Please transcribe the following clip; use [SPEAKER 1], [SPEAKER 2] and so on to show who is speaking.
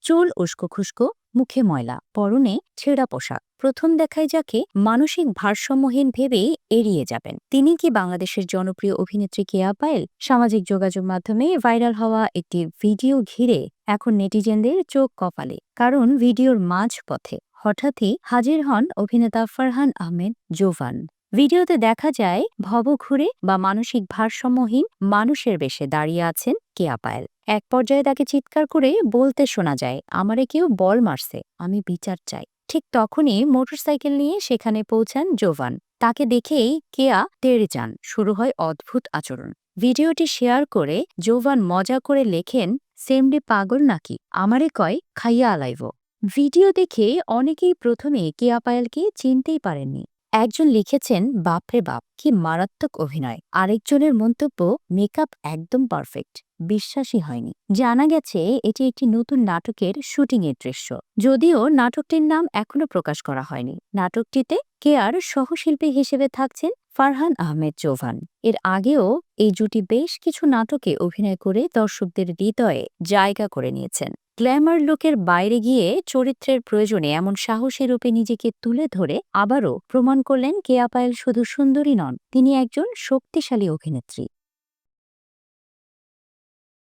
[SPEAKER 1] চুল উস্কো খুস্কো, মুখে ময়লা, পরনে ছেঁড়া পোশাক। প্রথম দেখায় যাকে মানসিক ভারসাম্যহীন ভেবে এড়িয়ে যাবেন তিনি কি বাংলাদেশের জনপ্রিয় অভিনেত্রী কেয়া পায়েল? সামাজিক যোগাযোগ মাধ্যমে ভাইরাল হওয়া একটি ভিডিও ঘিরে এখন নেটিজেনদের চোখ কপালে, কারণ ভিডিওর মাঝপথে হঠাৎই হাজির হন অভিনেতা ফারহান আহমেদ জোভান। ভিডিওতে দেখা যায় ভবঘুরে বা মানসিক ভারসাম্যহীন মানুষের বেশে দাঁড়িয়ে আছেন কেয়া পায়েল। এক পর্যায়ে তাকে চিৎকার করে বলতে শোনা যায়, আমারে কেউ বল মারছে, আমি বিচার চাই। ঠিক তখনই মোটরসাইকেল নিয়ে সেখানে পৌঁছান জোভান। তাকে দেখেই কেয়া তেড়ে যান, শুরু হয় অদ্ভুত আচরণ। ভিডিওটি শেয়ার করে জোভান মজা করে লেখেন, সেমডি পাগল নাকি, আমারে কয় খাইয়া আলাইব। ভিডিও দেখে অনেকেই প্রথমে কেয়া পায়েলকে চিনতেই পারেননি। একজন লিখেছেন, বাপরে বাপ কি মারাত্মক অভিনয়। আরেকজনের মন্তব্য, মেকআপ একদম পারফেক্ট, বিশ্বাসই হয়নি। জানা গেছে এটি একটি নতুন নাটকের শুটিংয়ের দৃশ্য, যদিও নাটকটির নাম এখনো প্রকাশ করা হয়নি। নাটকটিতে কেয়ার সহশিল্পী হিসেবে থাকছেন ফারহান আহমেদ জোভান। এর আগেও এই জুটি বেশ কিছু নাটকে অভিনয় করে দর্শকদের হৃদয়ে জায়গা করে নিয়েছেন। গ্ল্যামার লুকের বাইরে গিয়ে চরিত্রের প্রয়োজনে এমন সাহসী রূপে নিজেকে তুলে ধরে আবারও প্রমাণ করলেন কেয়া পায়েল শুধু সুন্দরী নন, তিনি একজন শক্তিশালী অভিনেত্রী।